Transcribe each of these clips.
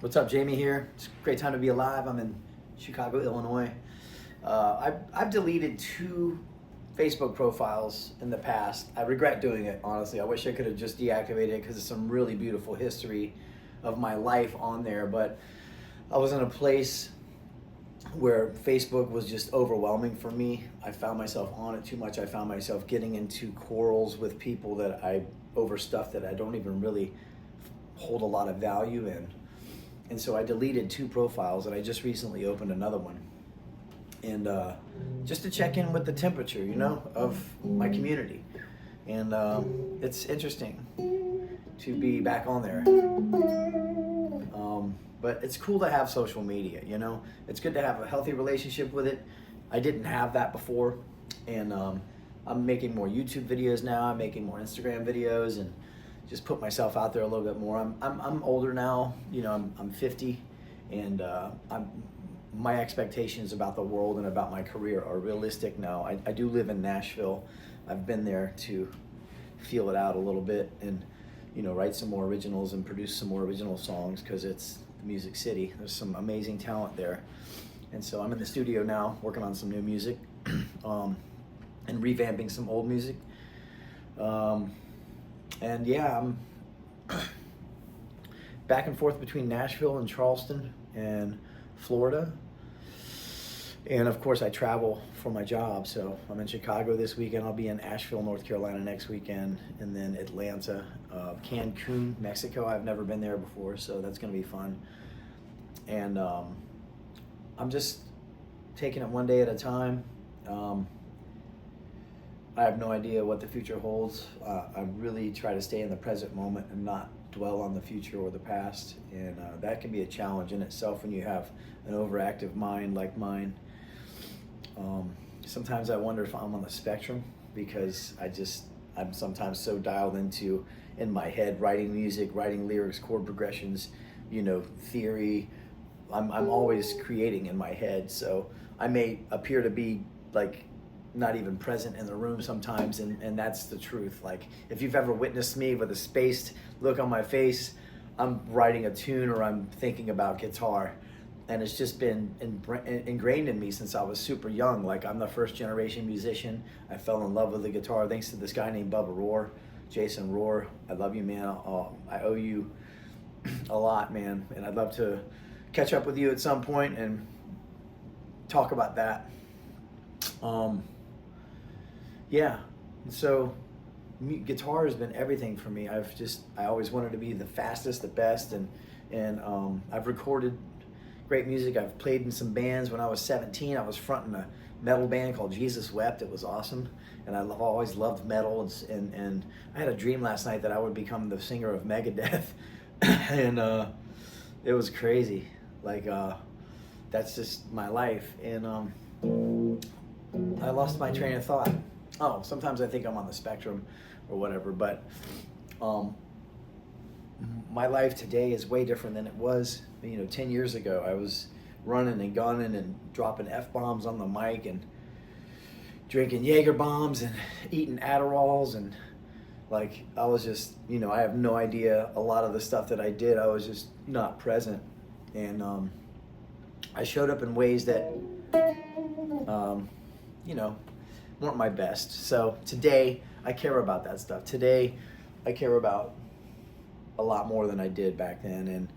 What's up, Jamie here? It's a great time to be alive. I'm in Chicago, Illinois. I've deleted 2 Facebook profiles in the past. I regret doing it, honestly. I wish I could have just deactivated it because there's some really beautiful history of my life on there. But I was in a place where Facebook was just overwhelming for me. I found myself on it too much. I found myself getting into quarrels with people over stuff that I don't even really hold a lot of value in. And so I deleted 2 profiles, and I just recently opened another one. And just to check in with the temperature, of my community. And it's interesting to be back on there. But it's cool to have social media, It's good to have a healthy relationship with it. I didn't have that before. And I'm making more YouTube videos now. I'm making more Instagram videos and just put myself out there a little bit more. I'm older now, I'm 50, and my expectations about the world and about my career are realistic now. I do live in Nashville. I've been there to feel it out a little bit and write some more originals and produce some more original songs because it's the Music City. There's some amazing talent there. And so I'm in the studio now working on some new music and revamping some old music. And yeah, I'm back and forth between Nashville and Charleston and Florida. And of course I travel for my job. So I'm in Chicago this weekend. I'll be in Asheville, North Carolina next weekend. And then Atlanta, Cancun, Mexico. I've never been there before, so that's gonna be fun. And I'm just taking it one day at a time. I have no idea what the future holds. I really try to stay in the present moment and not dwell on the future or the past. And that can be a challenge in itself when you have an overactive mind like mine. Sometimes I wonder if I'm on the spectrum because I'm sometimes so dialed in my head, writing music, writing lyrics, chord progressions, theory. I'm always creating in my head. So I may appear to be like not even present in the room sometimes, and that's the truth. Like, if you've ever witnessed me with a spaced look on my face, I'm writing a tune or I'm thinking about guitar, and it's just been ingrained in me since I was super young. Like, I'm the first generation musician. I fell in love with the guitar thanks to this guy named Bubba Rohr, Jason Rohr. I love you, man. I owe you a lot, man, and I'd love to catch up with you at some point and talk about that. Yeah, so guitar has been everything for me. I always wanted to be the fastest, the best, and I've recorded great music. I've played in some bands. When I was 17, I was fronting a metal band called Jesus Wept. It was awesome, and I've always loved metal. And I had a dream last night that I would become the singer of Megadeth, and it was crazy. Like, that's just my life, and I lost my train of thought. Oh, sometimes I think I'm on the spectrum or whatever, but my life today is way different than it was, 10 years ago. I was running and gunning and dropping F-bombs on the mic and drinking Jaeger bombs and eating Adderalls, and like, I was just, I have no idea a lot of the stuff that I did. I was just not present, and I showed up in ways that weren't my best. So today I care about that stuff. Today I care about a lot more than I did back then, and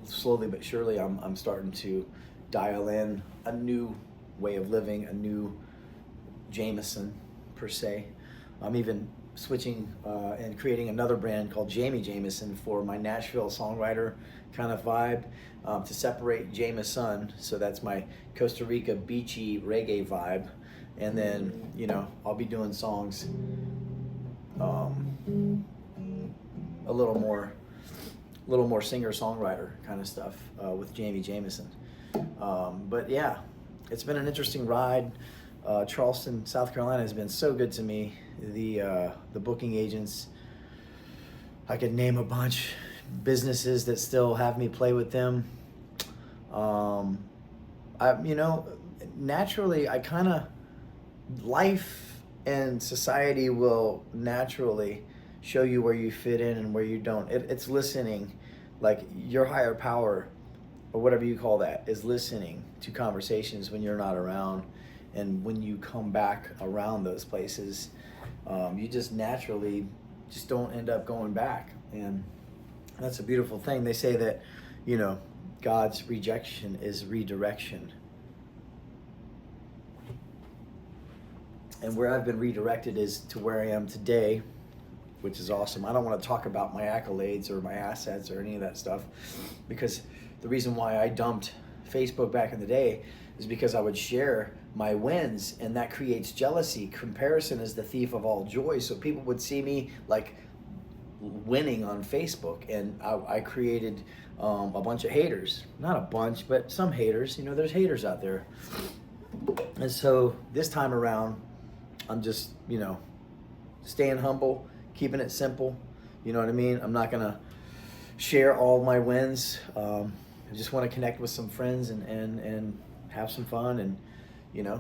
slowly but surely I'm starting to dial in a new way of living, a new Jameson per se. I'm even switching and creating another brand called Jamie Jameson for my Nashville songwriter kind of vibe, to separate Jameson. So that's my Costa Rica beachy reggae vibe. And then, I'll be doing songs a little more singer-songwriter kind of stuff with Jamie Jameson. But yeah, it's been an interesting ride. Charleston, South Carolina has been so good to me. The booking agents, I could name a bunch. Businesses that still have me play with them. Naturally, life and society will naturally show you where you fit in and where you don't. It's listening Like your higher power, or whatever you call that, is listening to conversations when you're not around. And when you come back around those places, you just naturally just don't end up going back. And that's a beautiful thing. They say that, God's rejection is redirection. And where I've been redirected is to where I am today, which is awesome. I don't want to talk about my accolades or my assets or any of that stuff, because the reason why I dumped Facebook back in the day is because I would share my wins, and that creates jealousy. Comparison is the thief of all joy. So people would see me like winning on Facebook, and I created a bunch of haters. Not a bunch, but some haters. There's haters out there. And so this time around, I'm just, staying humble, keeping it simple. You know what I mean? I'm not gonna share all my wins. I just want to connect with some friends and have some fun, and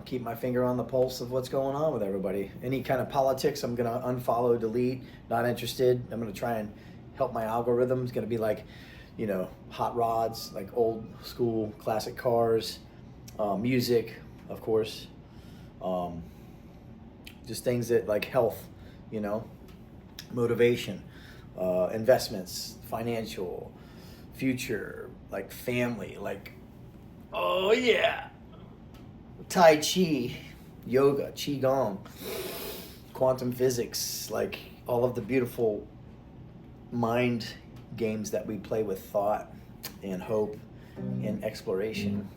keep my finger on the pulse of what's going on with everybody. Any kind of politics, I'm gonna unfollow, delete, not interested. I'm gonna try and help my algorithm. It's gonna be like, hot rods, like old school classic cars, music, of course, just things that like health, motivation, investments, financial, future, like family, like, oh yeah, Tai Chi, yoga, Qigong, quantum physics, like all of the beautiful mind games that we play with thought and hope and exploration.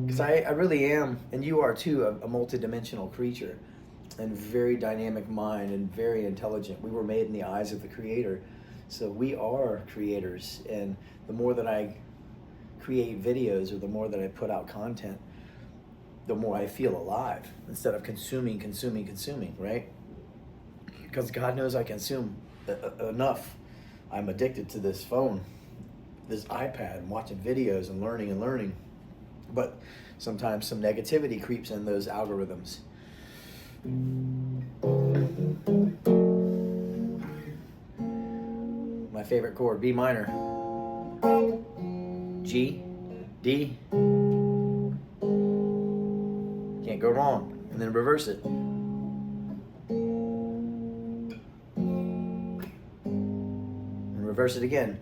Because I really am, and you are too, a multidimensional creature, and very dynamic mind and very intelligent. We were made in the eyes of the Creator. So we are creators, and the more that I create videos, or the more that I put out content, the more I feel alive, instead of consuming, right? Because God knows I consume enough. I'm addicted to this phone, this iPad, and watching videos and learning. But sometimes some negativity creeps in those algorithms. My favorite chord, B minor, G, D. Can't go wrong. And then reverse it. And reverse it again.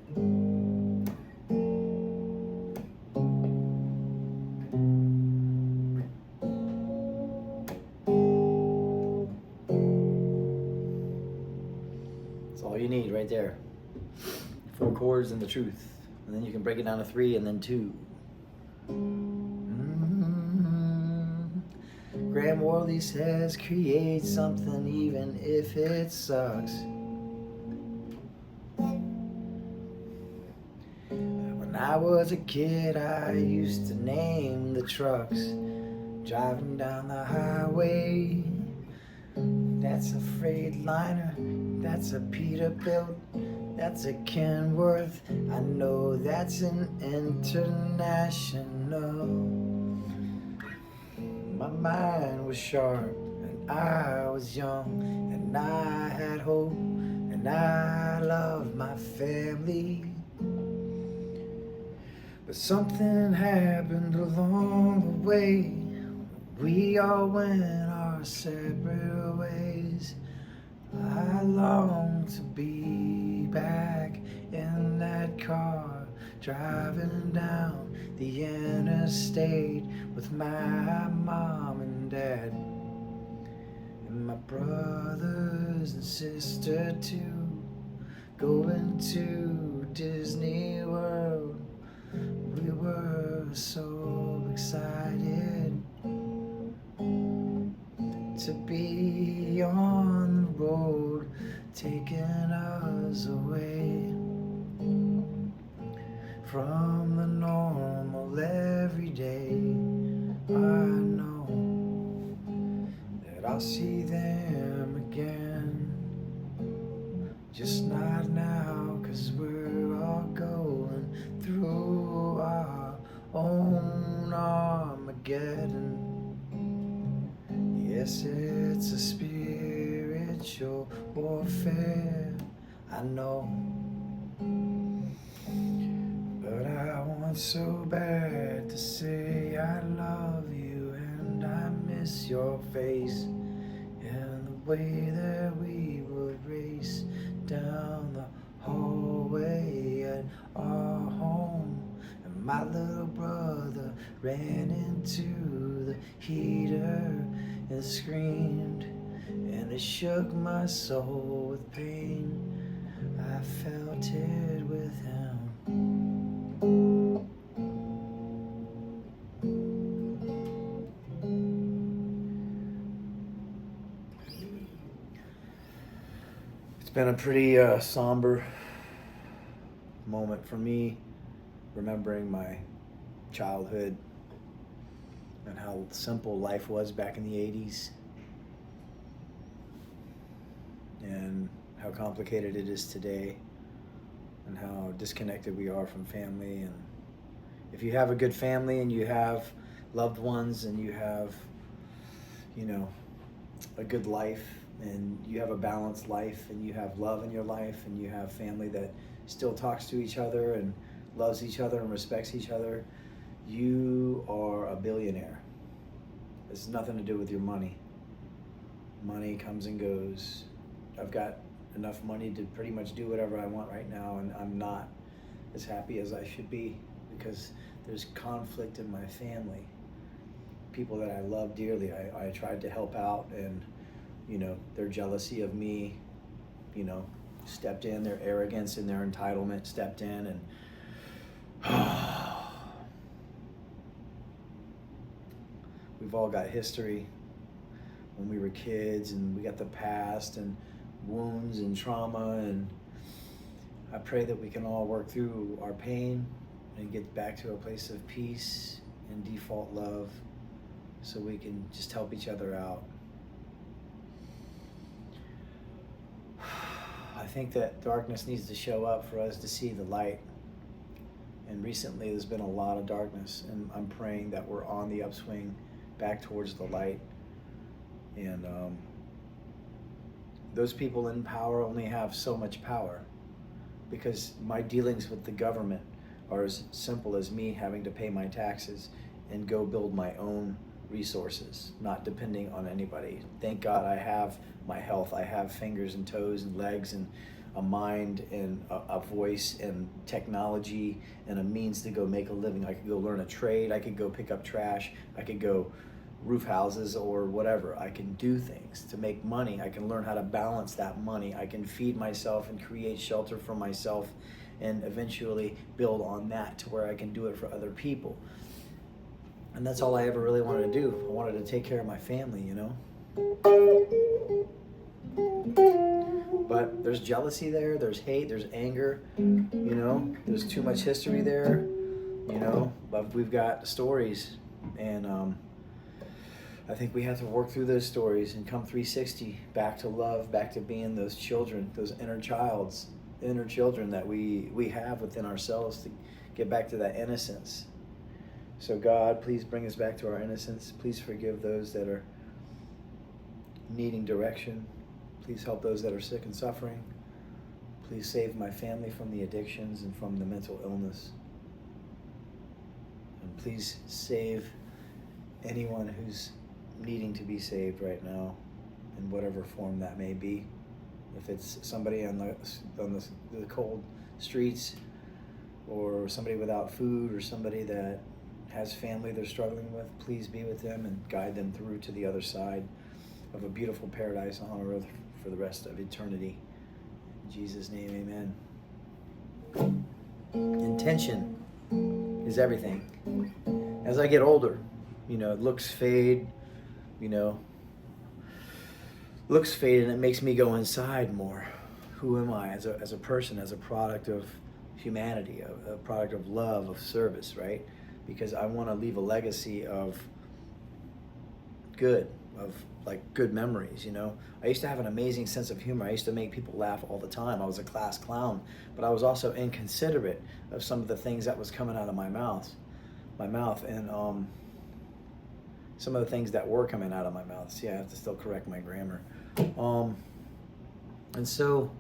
That's all you need right there. 4 chords and the truth. And then you can break it down to 3 and then 2. Graham Worley says, create something even if it sucks. When I was a kid, I used to name the trucks driving down the highway. That's a Freightliner, that's a Peterbilt, that's a Kenworth. I know that's an International. My mind was sharp, and I was young, and I had hope, and I loved my family. But something happened along the way. We all went our separate ways. I long to be back in that car, driving down the interstate with my mom and dad, and my brothers and sister too, going to Disney World. We were so excited to be on the road, taking us away from the normal everyday. I know that I'll see them again, just not now, 'cause we're all going through our own Armageddon. Yes, it's a spiritual warfare, I know. want so bad to say I love you, and I miss your face and the way that we would race down the hallway at our home. And my little brother ran into the heater and screamed, and it shook my soul with pain. I felt it with him. It's been a pretty somber moment for me, remembering my childhood and how simple life was back in the 80s and how complicated it is today and how disconnected we are from family. And if you have a good family and you have loved ones and you have, a good life and you have a balanced life and you have love in your life and you have family that still talks to each other and loves each other and respects each other, you are a billionaire. It's nothing to do with your money. Money comes and goes. I've got enough money to pretty much do whatever I want right now, and I'm not as happy as I should be because there's conflict in my family. People that I love dearly, I tried to help out, and their jealousy of me, stepped in, their arrogance and their entitlement stepped in, and we've all got history when we were kids, and we got the past and wounds and trauma, and I pray that we can all work through our pain and get back to a place of peace and default love so we can just help each other out. I think that darkness needs to show up for us to see the light. And recently there's been a lot of darkness, and I'm praying that we're on the upswing back towards the light. And those people in power only have so much power, because my dealings with the government are as simple as me having to pay my taxes and go build my own resources, not depending on anybody. Thank God I have my health. I have fingers and toes and legs and a mind and a voice and technology and a means to go make a living. I could go learn a trade. I could go pick up trash. I could go roof houses or whatever. I can do things to make money. I can learn how to balance that money. I can feed myself and create shelter for myself and eventually build on that to where I can do it for other people. And that's all I ever really wanted to do. I wanted to take care of my family, But there's jealousy there, there's hate, there's anger, there's too much history there, but we've got stories, and I think we have to work through those stories and come 360 back to love, back to being those children, those inner children that we have within ourselves, to get back to that innocence. So God, please bring us back to our innocence. Please forgive those that are needing direction. Please help those that are sick and suffering. Please save my family from the addictions and from the mental illness. And please save anyone who's needing to be saved right now, in whatever form that may be. If it's somebody on the cold streets, or somebody without food, or somebody that has family they're struggling with, please be with them and guide them through to the other side of a beautiful paradise on earth for the rest of eternity. In Jesus' name, amen. Intention is everything. As I get older, looks fade, looks fade, and it makes me go inside more. Who am I as a person, as a product of humanity, a product of love, of service, right? Because I want to leave a legacy of good memories, I used to have an amazing sense of humor. I used to make people laugh all the time. I was a class clown, but I was also inconsiderate of some of the things that was coming out of my mouth, and some of the things that were coming out of my mouth. See, I have to still correct my grammar. And so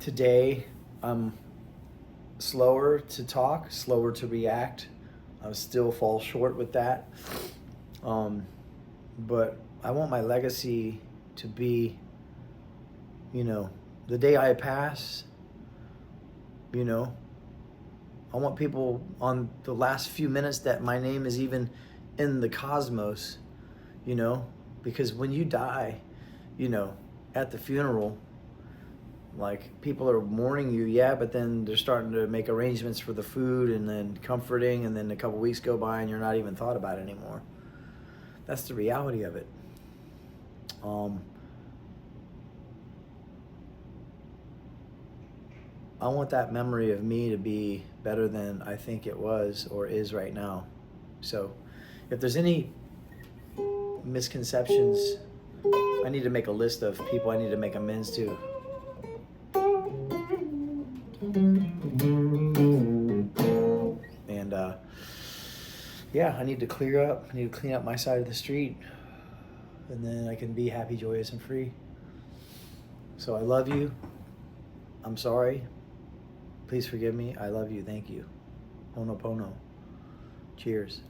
today I'm slower to talk, slower to react. I still fall short with that. But I want my legacy to be, you know, the day I pass, you know, I want people on the last few minutes that my name is even in the cosmos, you know, because when you die, you know, at the funeral, like people are mourning you, yeah, but then they're starting to make arrangements for the food and then comforting, and then a couple weeks go by and you're not even thought about it anymore. That's the reality of it. I want that memory of me to be better than I think it was or is right now. So if there's any misconceptions, I need to make a list of people I need to make amends to. And yeah, I need to clear up. I need to clean up my side of the street. And then I can be happy, joyous, and free. So I love you. I'm sorry. Please forgive me. I love you. Thank you. Ho'oponopono. Cheers.